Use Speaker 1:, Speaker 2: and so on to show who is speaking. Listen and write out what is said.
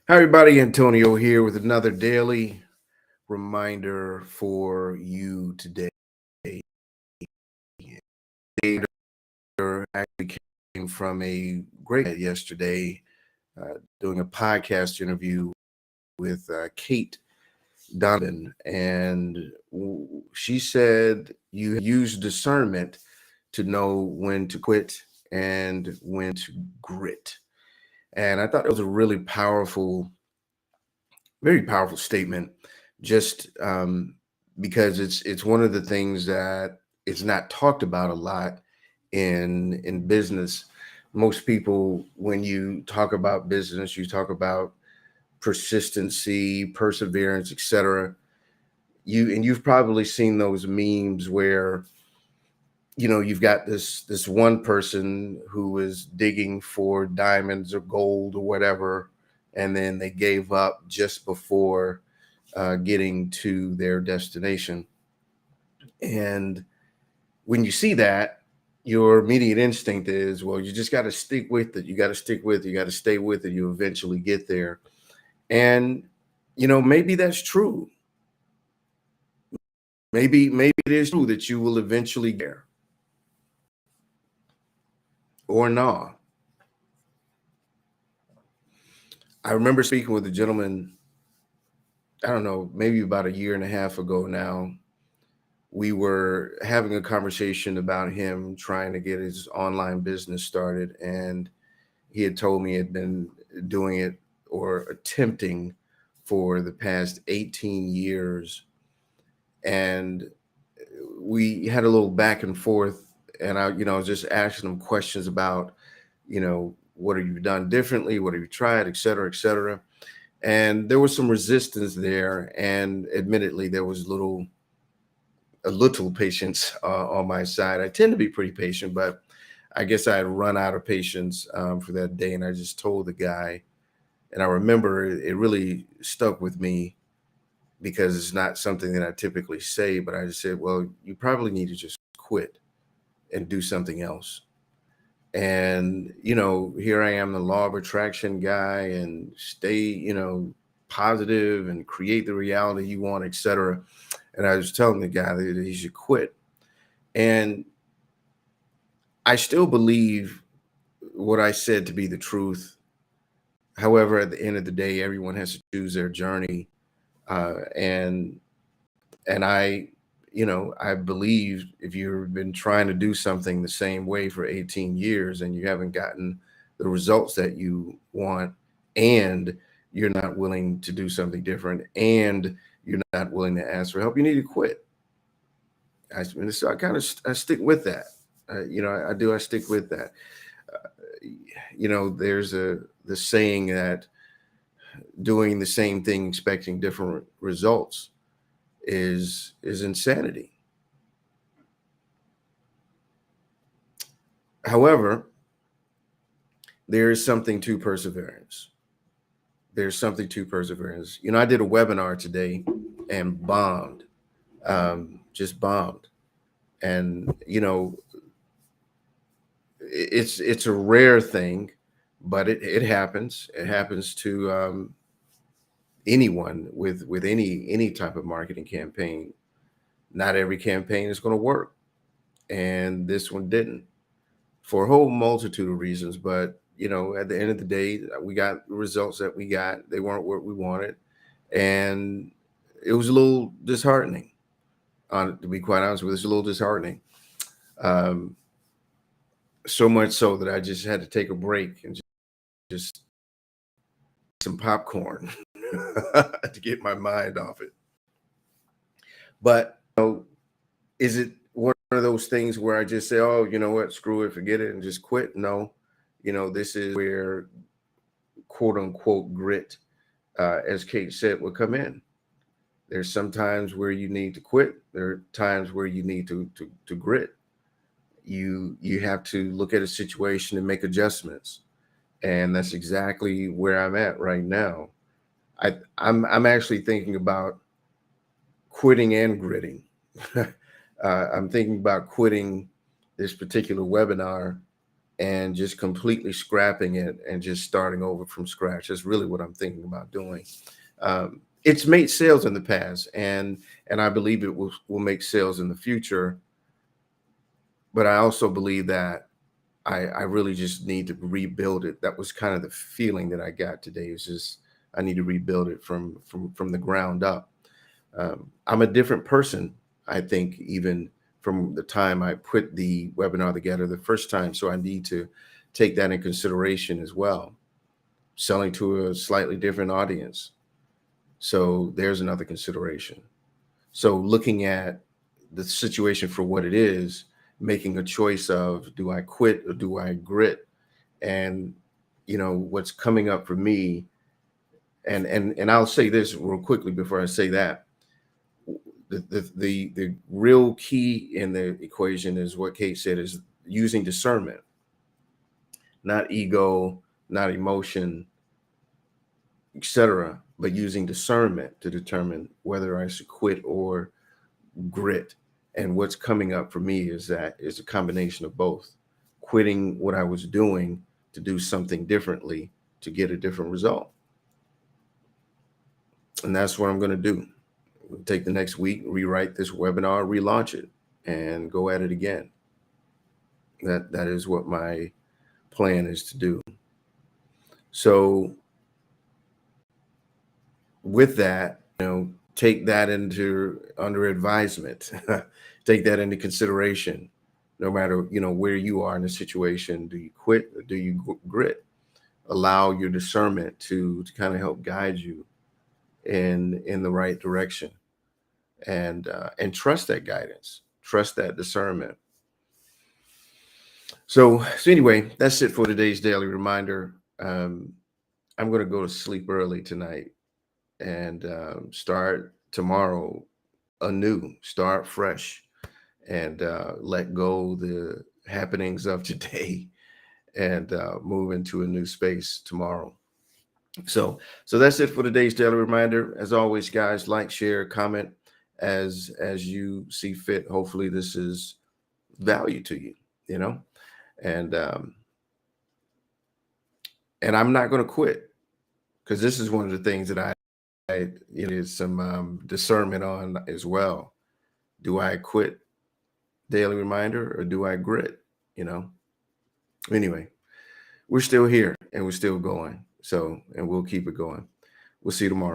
Speaker 1: Hi, everybody. Antonio here with another daily reminder for you today. Actually came from a great yesterday doing a podcast interview with Kate Donovan, and she said you use discernment to know when to quit and when to grit. And I thought it was a really powerful, very powerful statement. Just because it's one of the things that is not talked about a lot in business. Most people, when you talk about business, you talk about persistency, perseverance, etc. You've probably seen those memes where you've got this one person who is digging for diamonds or gold or whatever, and then they gave up just before getting to their destination. And when you see that, your immediate instinct is, well, you just got to stick with it. You got to stick with it. You got to stay with it. You eventually get there. And, maybe that's true. Maybe it is true that you will eventually get there or not. I remember speaking with a gentleman, I don't know, maybe about a year and a half ago now. We were having a conversation about him trying to get his online business started. And he had told me he had been doing it or attempting for the past 18 years. And we had a little back and forth. And I was just asking him questions about, what have you done differently? What have you tried, et cetera, et cetera. And there was some resistance there. And admittedly, there was a little patience on my side. I tend to be pretty patient, but I guess I had run out of patience for that day. And I just told the guy, and I remember it really stuck with me because it's not something that I typically say, but I just said, well, you probably need to just quit and do something else. And, here I am, the law of attraction guy, and stay, positive and create the reality you want, etc. And I was telling the guy that he should quit. And I still believe what I said to be the truth. However, at the end of the day, everyone has to choose their journey. And I believe if you've been trying to do something the same way for 18 years and you haven't gotten the results that you want, and you're not willing to do something different, and you're not willing to ask for help, you need to quit. So I stick with that. I do. I stick with that. Uh, there's the saying that doing the same thing expecting different results is insanity. However, there is something to perseverance. There's something to perseverance. I did a webinar today and bombed, just bombed. And it's a rare thing, but it happens. It happens to anyone with any type of marketing campaign. Not every campaign is going to work, and this one didn't for a whole multitude of reasons. But at the end of the day, we got the results that we got. They weren't what we wanted, and it was a little disheartening. To be quite honest with you, it's a little disheartening. Um, so much so that I just had to take a break and just some popcorn to get my mind off it. But is it one of those things where I just say, "Oh, you know what? Screw it, forget it, and just quit"? No, this is where quote unquote grit, as Kate said, will come in. There's some times where you need to quit. There are times where you need to grit. You have to look at a situation and make adjustments, and that's exactly where I'm at right now. I'm actually thinking about quitting and gritting. I'm thinking about quitting this particular webinar and just completely scrapping it and just starting over from scratch. That's really what I'm thinking about doing. It's made sales in the past, and I believe it will make sales in the future. But I also believe that I really just need to rebuild it. That was kind of the feeling that I got today. Is just I need to rebuild it from the ground up. I'm a different person, I think, even from the time I put the webinar together the first time. So I need to take that in consideration as well. Selling to a slightly different audience. So there's another consideration. So looking at the situation for what it is, making a choice of do I quit or do I grit? And what's coming up for me, and I'll say this real quickly before I say that. The real key in the equation is what Kate said, is using discernment, not ego, not emotion, etc., but using discernment to determine whether I should quit or grit. And what's coming up for me is a combination of both. Quitting what I was doing to do something differently to get a different result. And that's what I'm going to do. Take the next week, rewrite this webinar, relaunch it, and go at it again. That is what my plan is to do. So with that, take that under advisement. Take that into consideration. No matter where you are in the situation, do you quit or do you grit? Allow your discernment to kind of help guide you in the right direction, and trust that guidance, trust that discernment. So anyway, that's it for today's daily reminder. I'm going to go to sleep early tonight and start tomorrow anew, start fresh, and let go the happenings of today and move into a new space tomorrow. So that's it for today's daily reminder. As always, guys, like, share, comment as you see fit. Hopefully this is value to you, and I'm not going to quit, because this is one of the things that I is some discernment on as well. Do I quit daily reminder or do I grit? Anyway, we're still here and we're still going. So, and we'll keep it going. We'll see you tomorrow.